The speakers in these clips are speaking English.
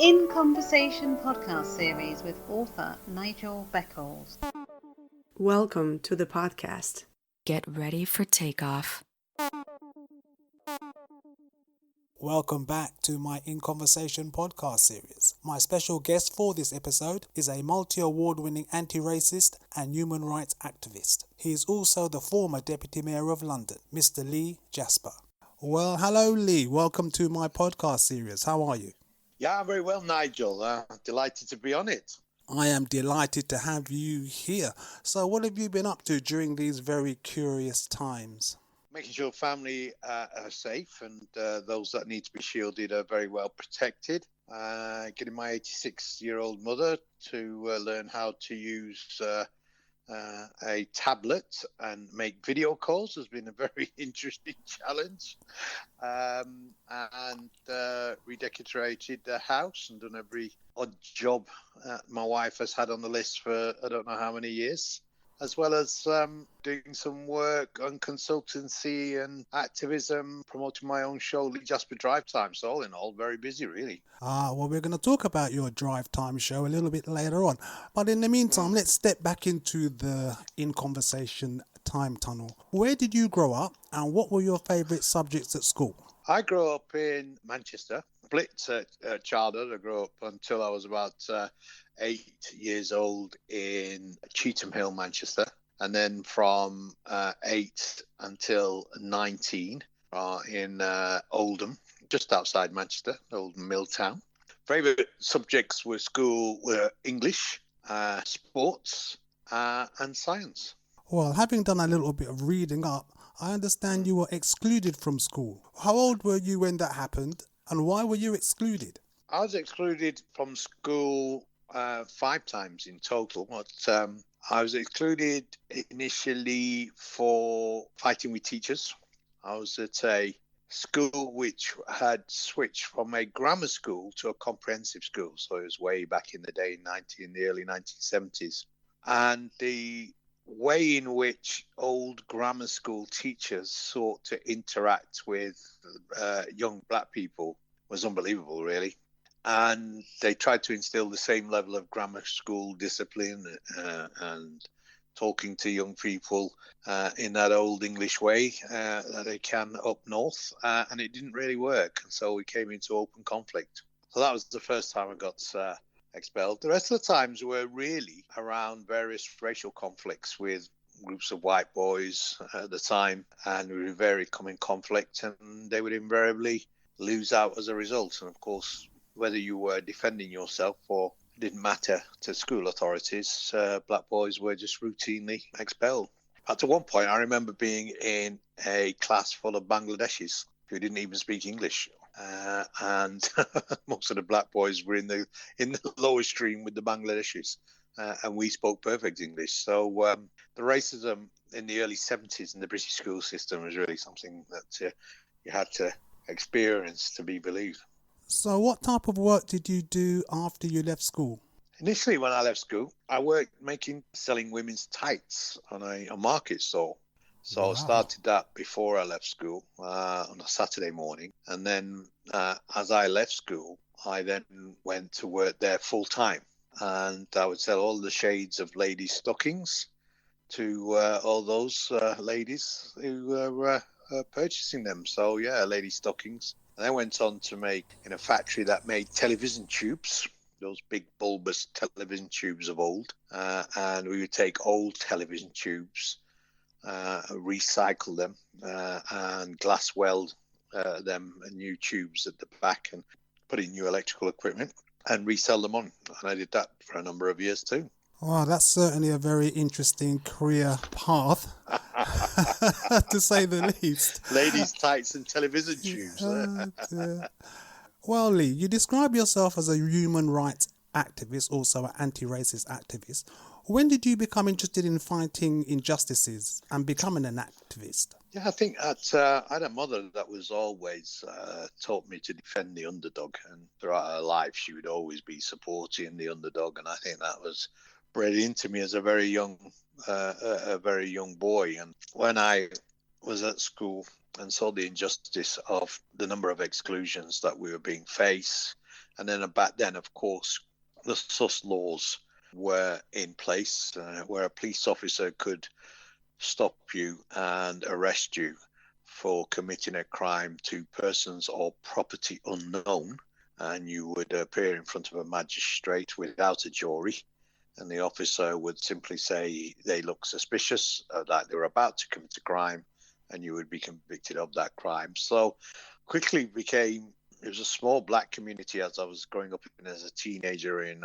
In Conversation podcast series with author Nigel Beckles. Welcome to the podcast. Get ready for takeoff. Welcome back to my In Conversation podcast series. My special guest for this episode is a multi-award-winning anti-racist and human rights activist. He is also the former Deputy Mayor of London, Mr. Lee Jasper. Well, hello Lee. Welcome to my podcast series. How are you? Yeah, I'm very well, Nigel. Delighted to be on it. I am delighted to have you here. So what have you been up to during these very curious times? Making sure family are safe and those that need to be shielded are very well protected. Getting my 86-year-old mother to learn how to use a tablet and make video calls has been a very interesting challenge. And redecorated the house and done every odd job my wife has had on the list for I don't know how many years, as well as doing some work on consultancy and activism, promoting my own show, Lee Jasper Drive Time. So all in all, very busy, really. Well, we're going to talk about your Drive Time show a little bit later on. But in the meantime, let's step back into the In Conversation time tunnel. Where did you grow up and what were your favourite subjects at school? I grew up in Manchester. Split childhood. I grew up until I was about 8 years old in Cheetham Hill, Manchester. And then from 8 until 19 in Oldham, just outside Manchester, Oldham Mill Town. Favourite subjects were school were English, sports, and science. Well, having done a little bit of reading up, I understand you were excluded from school. How old were you when that happened, and why were you excluded? I was excluded from school 5 times in total. But I was excluded initially for fighting with teachers. I was at a school which had switched from a grammar school to a comprehensive school. So it was way back in the day, in the early 1970s. And the way in which old grammar school teachers sought to interact with young black people was unbelievable, really. And they tried to instill the same level of grammar school discipline and talking to young people in that old English way that they can up north. And it didn't really work. And so we came into open conflict. So that was the first time I got expelled. The rest of the times were really around various racial conflicts with groups of white boys at the time, and we were very common conflict, and they would invariably lose out as a result. And of course, whether you were defending yourself or it didn't matter to school authorities, black boys were just routinely expelled. At one point, I remember being in a class full of Bangladeshis who didn't even speak English. And most of the black boys were in the lower stream with the Bangladeshis, and we spoke perfect English. So the racism in the early 70s in the British school system was really something that you had to experience to be believed. So what type of work did you do after you left school? Initially, when I left school, I worked selling women's tights on a market stall. So Wow. I started that before I left school on a Saturday morning. And then as I left school, I then went to work there full time. And I would sell all the shades of ladies' stockings to all those ladies who were purchasing them. So, yeah, ladies' stockings. And I went on to make in a factory that made television tubes, those big bulbous television tubes of old. And we would take old television tubes, recycle them and glass weld them new tubes at the back and put in new electrical equipment and resell them on. And I did that for a number of years too. Wow, that's certainly a very interesting career path, to say the least. Ladies' tights and television tubes. Well, Lee, you describe yourself as a human rights activist, also an anti-racist activist. When did you become interested in fighting injustices and becoming an activist? Yeah, I think I had a mother that was always taught me to defend the underdog, and throughout her life she would always be supporting the underdog, and I think that was bred into me as a very young boy. And when I was at school and saw the injustice of the number of exclusions that we were being faced, And then back then, of course, the SUS laws were in place where a police officer could stop you and arrest you for committing a crime to persons or property unknown. And you would appear in front of a magistrate without a jury. And the officer would simply say they look suspicious, that they were about to commit a crime, and you would be convicted of that crime. So quickly it was a small black community as I was growing up as a teenager in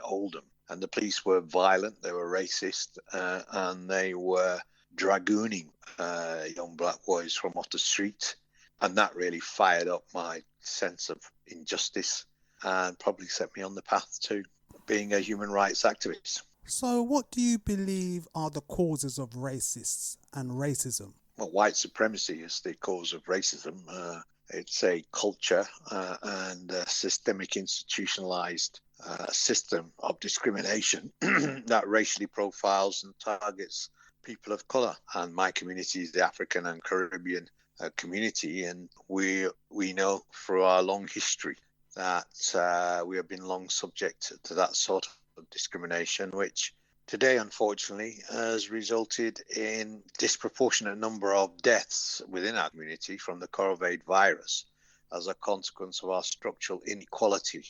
Oldham. And the police were violent, they were racist, and they were dragooning young black boys from off the street. And that really fired up my sense of injustice and probably set me on the path to being a human rights activist. So what do you believe are the causes of racists and racism? Well, white supremacy is the cause of racism. It's a culture and a systemic institutionalized system of discrimination that racially profiles and targets people of color. And my community is the African and Caribbean community, and we know through our long history that we have been long subject to that sort of discrimination, which today, unfortunately, has resulted in disproportionate number of deaths within our community from the COVID virus as a consequence of our structural inequality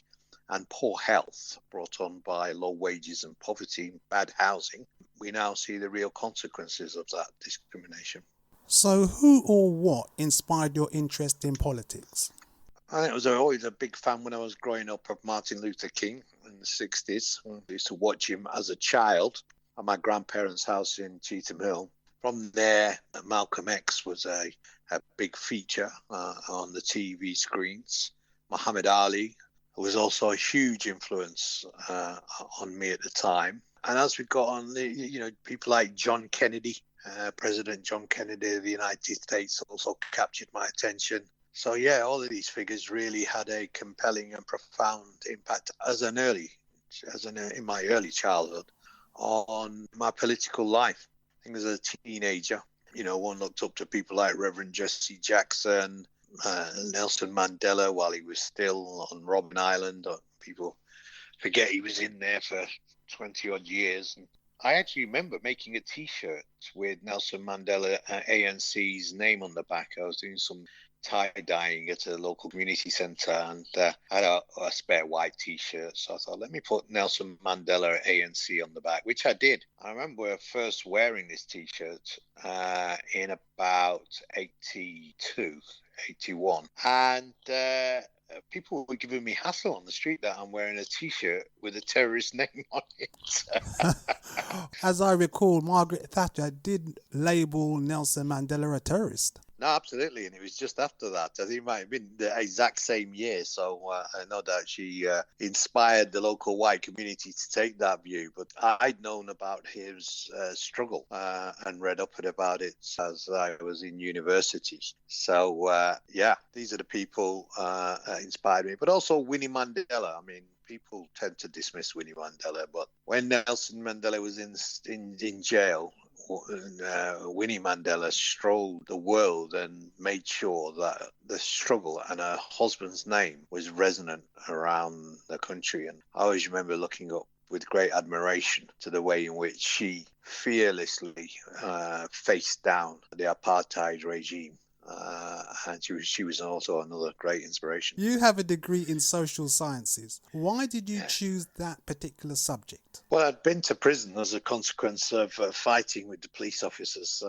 and poor health brought on by low wages and poverty, bad housing. We now see the real consequences of that discrimination. So who or what inspired your interest in politics? I was always a big fan when I was growing up of Martin Luther King in the 60s. I used to watch him as a child at my grandparents' house in Cheetham Hill. From there, Malcolm X was a big feature on the TV screens. Muhammad Ali was also a huge influence on me at the time. And as we got on, people like John Kennedy, President John Kennedy of the United States also captured my attention. So yeah, all of these figures really had a compelling and profound impact in my early childhood on my political life. I think as a teenager, one looked up to people like Reverend Jesse Jackson, Nelson Mandela while he was still on Robben Island. People forget he was in there for 20 odd years. And I actually remember making a T-shirt with Nelson Mandela ANC's name on the back. I was doing some tie-dyeing at a local community centre and I had a spare white T-shirt. So I thought, let me put Nelson Mandela ANC on the back, which I did. I remember first wearing this T-shirt in about 82, 81. And people were giving me hassle on the street that I'm wearing a T-shirt with a terrorist name on it. As I recall, Margaret Thatcher did label Nelson Mandela a terrorist. No, absolutely. And it was just after that. I think it might have been the exact same year. So I know that she inspired the local white community to take that view. But I'd known about his struggle and read up about it as I was in university. So, these are the people inspired me. But also Winnie Mandela. I mean, people tend to dismiss Winnie Mandela. But when Nelson Mandela was in jail, Winnie Mandela strolled the world and made sure that the struggle and her husband's name was resonant around the country. And I always remember looking up with great admiration to the way in which she fearlessly faced down the apartheid regime. And she was also another great inspiration. You have a degree in social sciences. Why did you choose that particular subject? Well, I'd been to prison as a consequence of fighting with the police officers.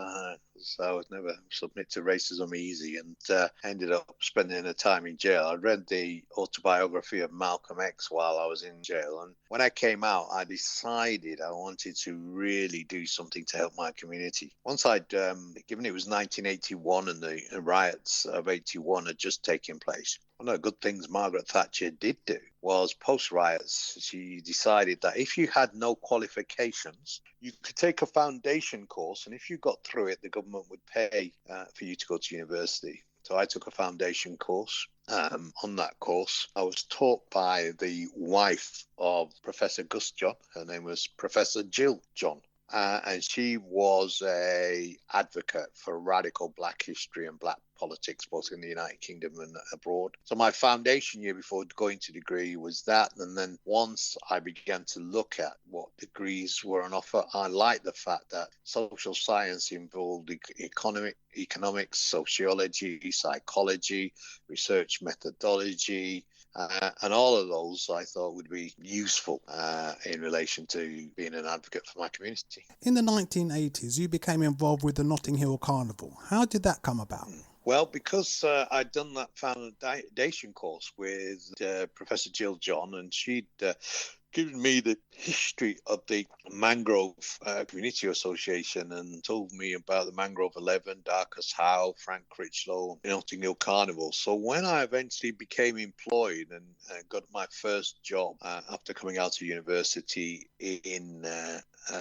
So I would never submit to racism easy and ended up spending a time in jail. I read the autobiography of Malcolm X while I was in jail. And when I came out, I decided I wanted to really do something to help my community. Once I'd, given it was 1981 and the riots of 81 had just taken place, one of the good things Margaret Thatcher did do was post-riots, she decided that if you had no qualifications, you could take a foundation course, and if you got through it, the government would pay for you to go to university. So I took a foundation course. On that course, I was taught by the wife of Professor Gus John. Her name was Professor Jill John. and she was a advocate for radical black history and black politics, both in the United Kingdom and abroad. So my foundation year before going to degree was that. And then once I began to look at what degrees were on offer, I liked the fact that social science involved economics, sociology, psychology, research methodology, and all of those I thought would be useful in relation to being an advocate for my community. In the 1980s, you became involved with the Notting Hill Carnival. How did that come about? Well, because I'd done that foundation course with Professor Jill John, and she'd given me the history of the Mangrove Community Association and told me about the Mangrove 11, Darcus Howe, Frank Critchlow, Notting Hill Carnival. So when I eventually became employed and got my first job after coming out of university in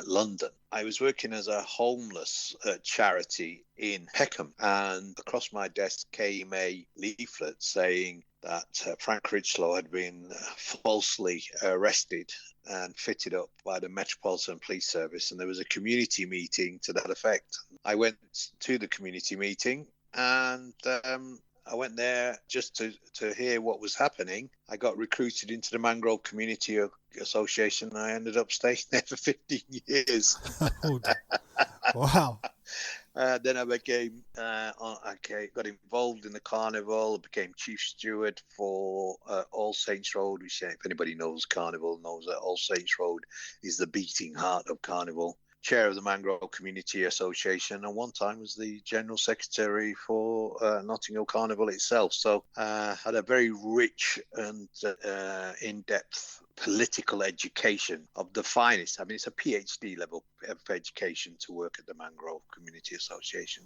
London, I was working as a homeless charity in Peckham, and across my desk came a leaflet saying that Frank Critchlow had been falsely arrested and fitted up by the Metropolitan Police Service, and there was a community meeting to that effect. I went to the community meeting, and I went there just to hear what was happening. I got recruited into the Mangrove Community Association, and I ended up staying there for 15 years. Wow. Then I became, got involved in the carnival, became chief steward for All Saints Road, which if anybody knows Carnival knows that All Saints Road is the beating heart of Carnival. Chair of the Mangrove Community Association, and one time was the General Secretary for Notting Hill Carnival itself. So had a very rich and in-depth political education of the finest. I mean, it's a PhD level of education to work at the Mangrove Community Association,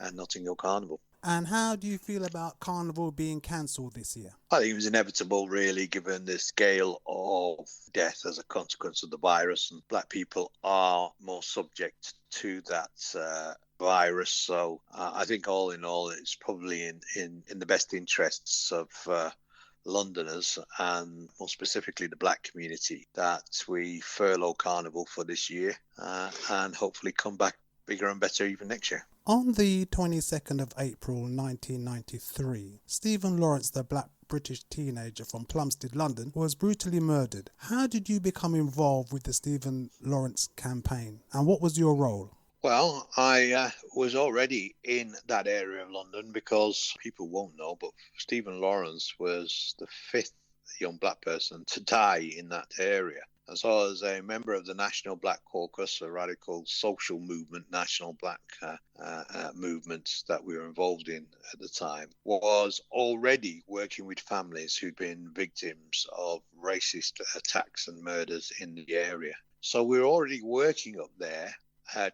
and Notting Hill Carnival. And how do you feel about Carnival being cancelled this year? I think it was inevitable, really, given the scale of death as a consequence of the virus, and black people are more subject to that virus. So I think all in all, it's probably in the best interests of Londoners, and more specifically the black community, that we furlough Carnival for this year and hopefully come back bigger and better even next year. On the 22nd of April 1993, Stephen Lawrence, the black British teenager from Plumstead, London, was brutally murdered. How did you become involved with the Stephen Lawrence campaign, and what was your role? Well, I was already in that area of London, because people won't know, but Stephen Lawrence was the fifth young black person to die in that area. And so as a member of the National Black Caucus, a radical social movement, national black movement that we were involved in at the time, was already working with families who'd been victims of racist attacks and murders in the area. So we were already working up there,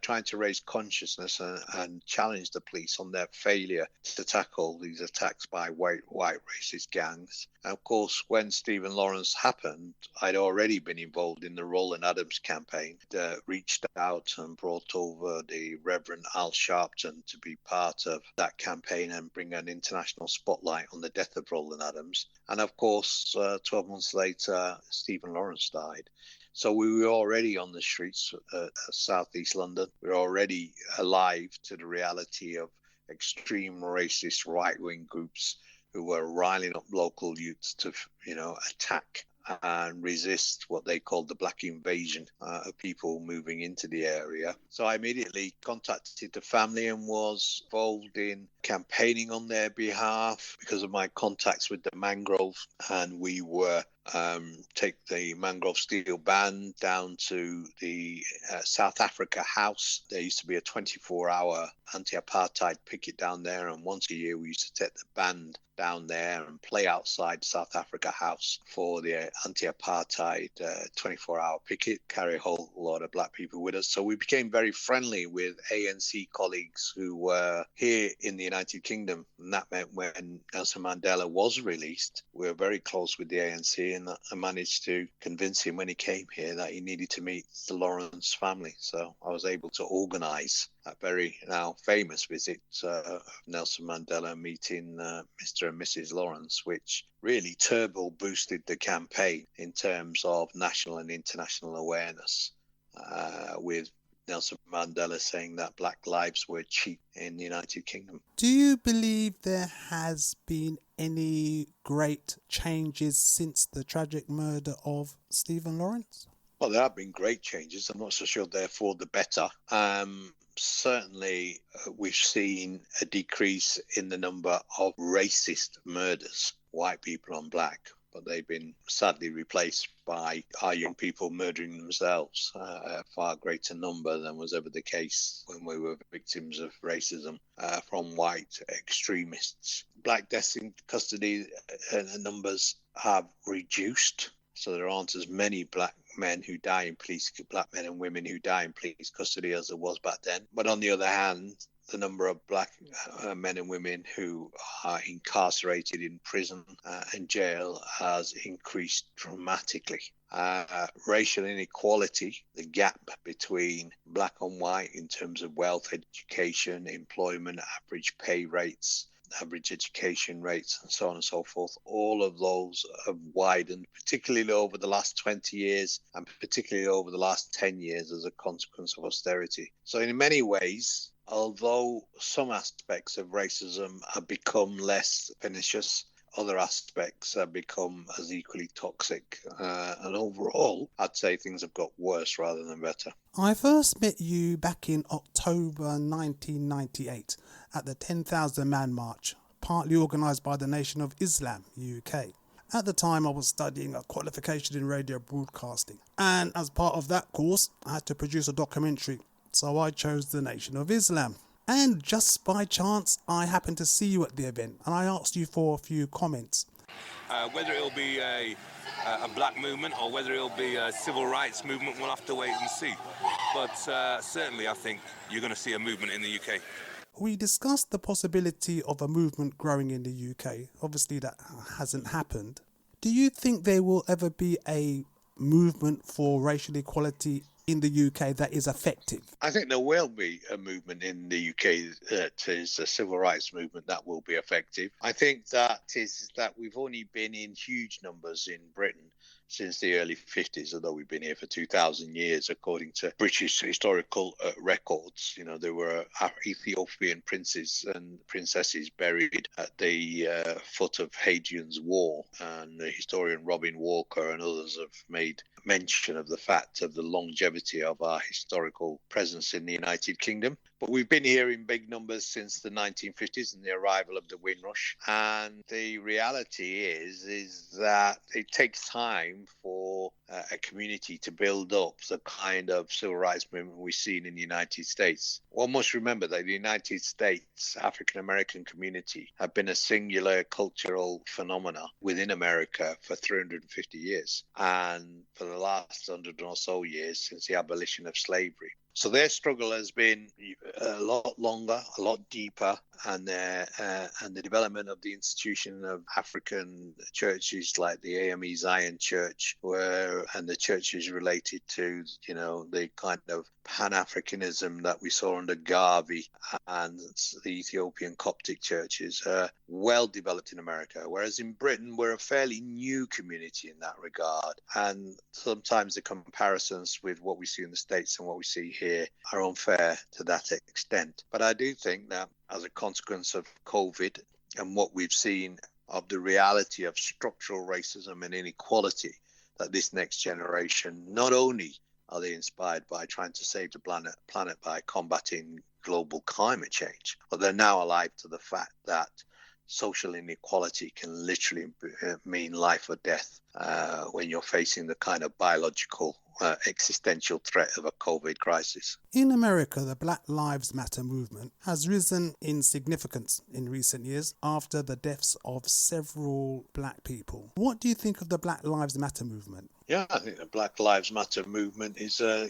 trying to raise consciousness and challenge the police on their failure to tackle these attacks by white racist gangs. And of course, when Stephen Lawrence happened, I'd already been involved in the Roland Adams campaign, reached out and brought over the Reverend Al Sharpton to be part of that campaign and bring an international spotlight on the death of Roland Adams. And of course, 12 months later, Stephen Lawrence died. So we were already on the streets of southeast London. We were already alive to the reality of extreme racist right-wing groups who were riling up local youths to, attack and resist what they called the black invasion of people moving into the area. So I immediately contacted the family and was involved in campaigning on their behalf because of my contacts with the Mangrove. And we were take the Mangrove Steel Band down to the South Africa House. There used to be a 24-hour anti-apartheid picket down there, and once a year we used to take the band down there and play outside South Africa House for the anti-apartheid 24-hour picket, carry a whole lot of black people with us. So we became very friendly with ANC colleagues who were here in the United Kingdom, and that meant when Nelson Mandela was released, we were very close with the ANC, and I managed to convince him when he came here that he needed to meet the Lawrence family. So I was able to organise that very now famous visit of Nelson Mandela meeting Mr. and Mrs. Lawrence, which really turbo boosted the campaign in terms of national and international awareness. with Nelson Mandela saying that black lives were cheap in the United Kingdom. Do you believe there has been any great changes since the tragic murder of Stephen Lawrence? Well, there have been great changes. I'm not so sure they're for the better. Certainly, we've seen a decrease in the number of racist murders, white people on black, but they've been sadly replaced by our young people murdering themselves, a far greater number than was ever the case when we were victims of racism from white extremists. Black deaths in custody numbers have reduced, so there aren't as many black men who die in police, black men and women who die in police custody as there was back then. But on the other hand, the number of black men and women who are incarcerated in prison and jail has increased dramatically. Racial inequality, the gap between black and white in terms of wealth, education, employment, average pay rates, average education rates, and so on and so forth, all of those have widened, particularly over the last 20 years and particularly over the last 10 years as a consequence of austerity. So in many ways, although some aspects of racism have become less pernicious, other aspects have become as equally toxic. And overall, I'd say things have got worse rather than better. I first met you back in October 1998 at the 10,000 Man March, partly organised by the Nation of Islam, UK. At the time, I was studying a qualification in radio broadcasting. And as part of that course, I had to produce a documentary. So I chose the Nation of Islam. And just by chance, I happened to see you at the event, and I asked you for a few comments. Whether it'll be a black movement or whether it'll be a civil rights movement, we'll have to wait and see. But certainly, I think you're going to see a movement in the UK. We discussed the possibility of a movement growing in the UK. Obviously, that hasn't happened. Do you think there will ever be a movement for racial equality in the UK that is effective? I think there will be a movement in the UK that is a civil rights movement that will be effective. I think that we've only been in huge numbers in Britain since the early 50s, although we've been here for 2,000 years, according to British historical records. You know, there were Ethiopian princes and princesses buried at the foot of Hadrian's Wall, and the historian Robin Walker and others have made mention of the fact of the longevity of our historical presence in the United Kingdom. But we've been here in big numbers since the 1950s and the arrival of the Windrush. And the reality is that it takes time for a community to build up the kind of civil rights movement we've seen in the United States. One must remember that the United States African-American community have been a singular cultural phenomena within America for 350 years. And for the last 100 or so years since the abolition of slavery. So their struggle has been a lot longer, a lot deeper, and the development of the institution of African churches like the AME Zion Church, and the churches related to, you know, the kind of Pan-Africanism that we saw under Garvey and the Ethiopian Coptic churches, well developed in America, whereas in Britain we're a fairly new community in that regard. And sometimes the comparisons with what we see in the States and what we see here are unfair to that extent. But I do think that as a consequence of COVID and what we've seen of the reality of structural racism and inequality, that this next generation, not only are they inspired by trying to save the planet by combating global climate change, but they're now alive to the fact that social inequality can literally mean life or death when you're facing the kind of biological existential threat of a COVID crisis. In America, the Black Lives Matter movement has risen in significance in recent years after the deaths of several black people. What do you think of the Black Lives Matter movement? Yeah, I think the Black Lives Matter movement is, a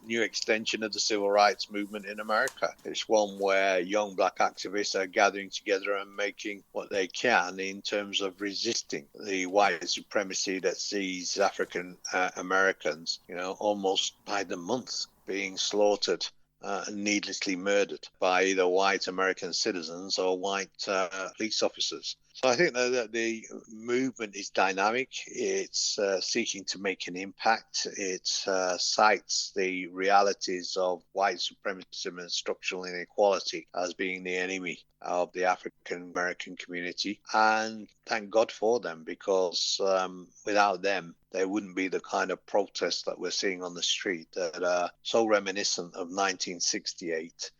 new extension of the civil rights movement in America. It's one where young black activists are gathering together and making what they can in terms of resisting the white supremacy that sees African Americans, almost by the month being slaughtered and needlessly murdered by either white American citizens or white police officers. So I think that the movement is dynamic. It's seeking to make an impact. It cites the realities of white supremacy and structural inequality as being the enemy of the African American community. And thank God for them, because without them, there wouldn't be the kind of protests that we're seeing on the street that are so reminiscent of 1968.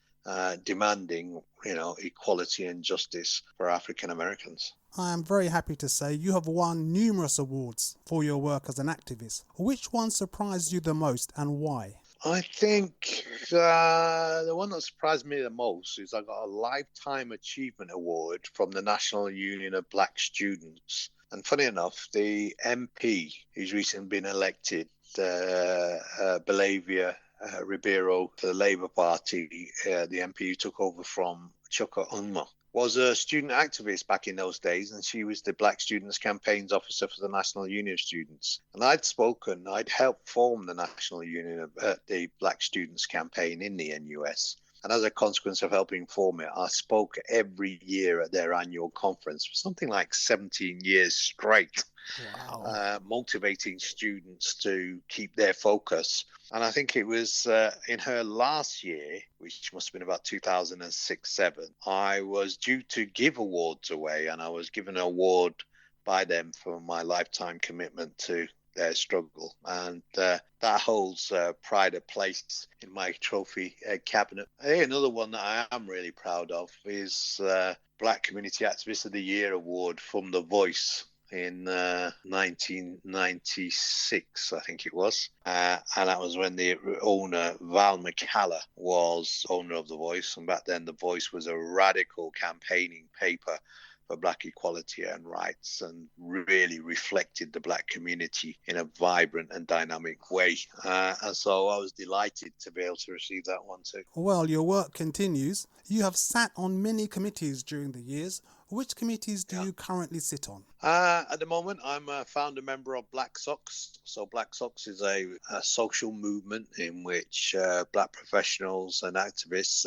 Demanding, equality and justice for African Americans. I am very happy to say you have won numerous awards for your work as an activist. Which one surprised you the most and why? I think the one that surprised me the most is I got a Lifetime Achievement Award from the National Union of Black Students. And funny enough, the MP who's recently been elected, Belavia Ribeiro for the Labour Party, the MP who took over from Chuka Unma, was a student activist back in those days, and she was the Black Students Campaigns Officer for the National Union of Students. And I'd helped form the National Union of the Black Students Campaign in the NUS. And as a consequence of helping form it, I spoke every year at their annual conference for something like 17 years straight. Wow. Motivating students to keep their focus. And I think it was in her last year, which must have been about 2006-07, I was due to give awards away, and I was given an award by them for my lifetime commitment to their struggle. And that holds pride of place in my trophy cabinet. I think another one that I am really proud of is Black Community Activist of the Year award from The Voice in 1996, I think it was. And that was when the owner, Val McCalla, was owner of The Voice. And back then, The Voice was a radical campaigning paper for Black equality and rights, and really reflected the Black community in a vibrant and dynamic way. And so I was delighted to be able to receive that one too. Well, your work continues. You have sat on many committees during the years. Which committees do you currently sit on? At the moment, I'm a founder member of Black Socks. So Black Socks is a social movement in which Black professionals and activists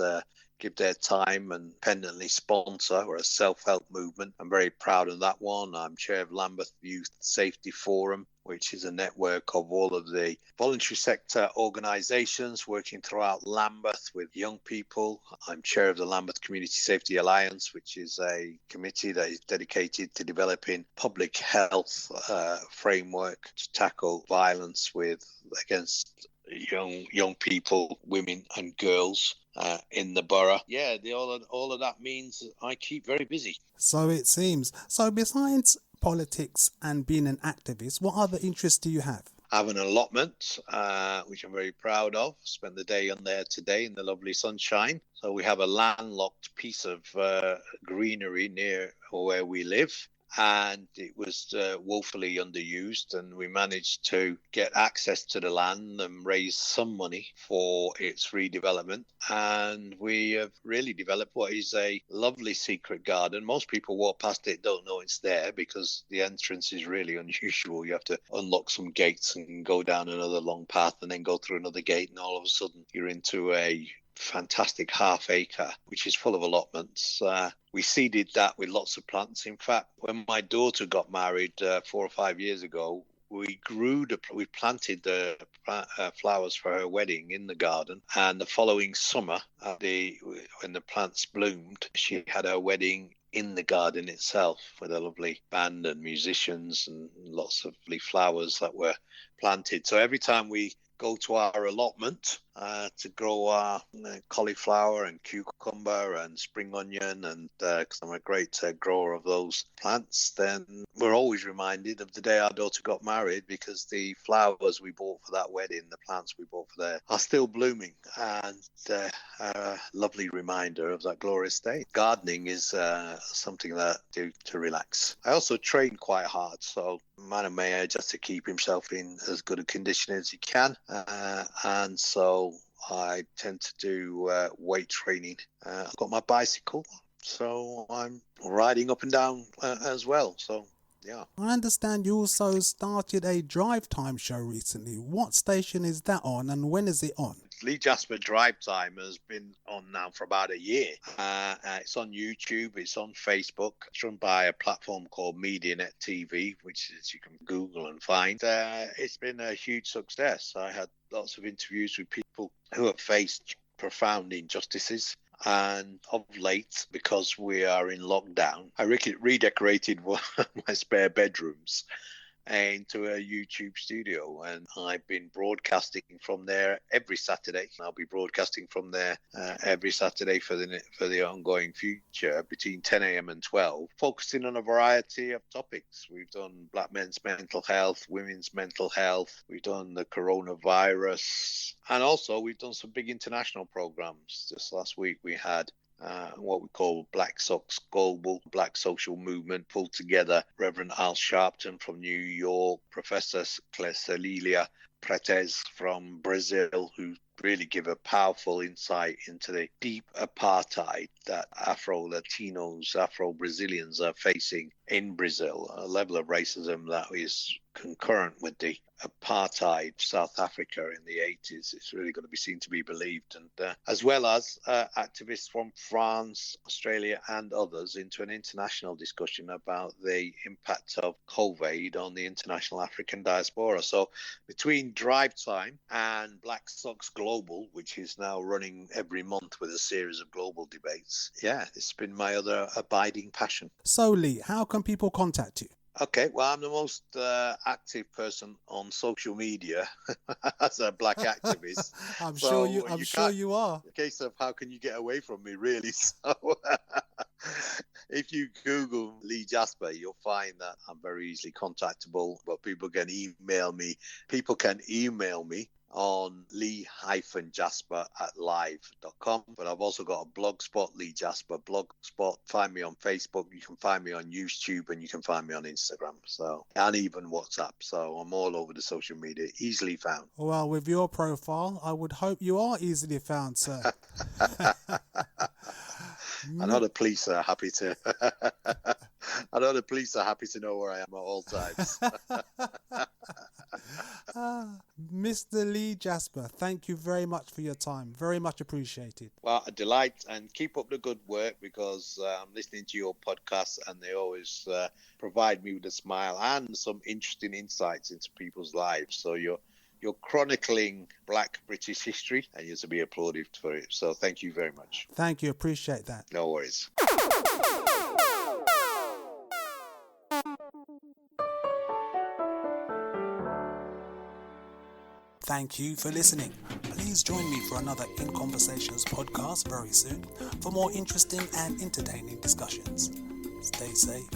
give their time and independently sponsor, or a self-help movement. I'm very proud of that one. I'm chair of Lambeth Youth Safety Forum, which is a network of all of the voluntary sector organisations working throughout Lambeth with young people. I'm chair of the Lambeth Community Safety Alliance, which is a committee that is dedicated to developing public health framework to tackle violence against young people, women and girls in the borough. Yeah, all of that means I keep very busy. So it seems. So besides politics and being an activist, what other interests do you have? I have an allotment, which I'm very proud of. Spent the day on there today in the lovely sunshine. So we have a landlocked piece of greenery near where we live. And it was woefully underused, and we managed to get access to the land and raise some money for its redevelopment. And we have really developed what is a lovely secret garden. Most people walk past it, don't know it's there, because the entrance is really unusual. You have to unlock some gates and go down another long path and then go through another gate, and all of a sudden you're into a fantastic half acre, which is full of allotments. We seeded that with lots of plants. In fact, when my daughter got married 4 or 5 years ago, we planted the flowers for her wedding in the garden. And the following summer, when the plants bloomed, she had her wedding in the garden itself with a lovely band and musicians and lots of lovely flowers that were planted. So every time we go to our allotment to grow our cauliflower and cucumber and spring onion, and because I'm a great grower of those plants, then we're always reminded of the day our daughter got married, because the flowers we bought for that wedding, the plants we bought for there, are still blooming, and a lovely reminder of that glorious day. Gardening is something that I do to relax. I also train quite hard, so man of my age has to keep himself in as good a condition as he can, and so I tend to do weight training. I've got my bicycle, so I'm riding up and down as well. So, yeah. I understand you also started a drive time show recently. What station is that on, and when is it on? Lee Jasper Drive Time has been on now for about a year. It's on YouTube, it's on Facebook. It's run by a platform called MediaNet TV, which is, you can Google and find. It's been a huge success. I had lots of interviews with people who have faced profound injustices. And of late, because we are in lockdown, I redecorated one of my spare bedrooms into a YouTube studio, and I've been broadcasting from there every Saturday. I'll be broadcasting from there every Saturday for the ongoing future between 10 a.m. and 12, focusing on a variety of topics. We've done black men's mental health, women's mental health, we've done the coronavirus, and also we've done some big international programs. Just last week we had what we call Black Socks Global Black Social Movement, pulled together Reverend Al Sharpton from New York, Professor Cecilia Pretes from Brazil, who really give a powerful insight into the deep apartheid that Afro-Latinos, Afro-Brazilians are facing in Brazil, a level of racism that is concurrent with the apartheid South Africa in the 80s. It's really going to be seen to be believed. And as well as activists from France, Australia and others into an international discussion about the impact of COVID on the international African diaspora. So between Drive Time and Black Socks Global, which is now running every month with a series of global debates, it's been my other abiding passion. So Lee, how can people contact you? Okay, well, I'm the most active person on social media as a black activist. I'm sure you are. A case of how can you get away from me, really? So if you Google Lee Jasper, you'll find that I'm very easily contactable, but people can email me. People can email me on lee-jasper@live.com. But I've also got a blogspot, Lee Jasper blogspot. Find me on Facebook. You can find me on YouTube, and you can find me on Instagram. So, and even WhatsApp. So I'm all over the social media, easily found. Well, with your profile, I would hope you are easily found, sir. I know the police are happy to. I know the police are happy to know where I am at all times. Mr. Lee Jasper, thank you very much for your time. Very much appreciated. Well, a delight, and keep up the good work, because I'm listening to your podcasts and they always provide me with a smile and some interesting insights into people's lives. So you're chronicling Black British history, and you're to be applauded for it. So thank you very much. Thank you. Appreciate that. No worries. Thank you for listening. Please join me for another In Conversations podcast very soon for more interesting and entertaining discussions. Stay safe.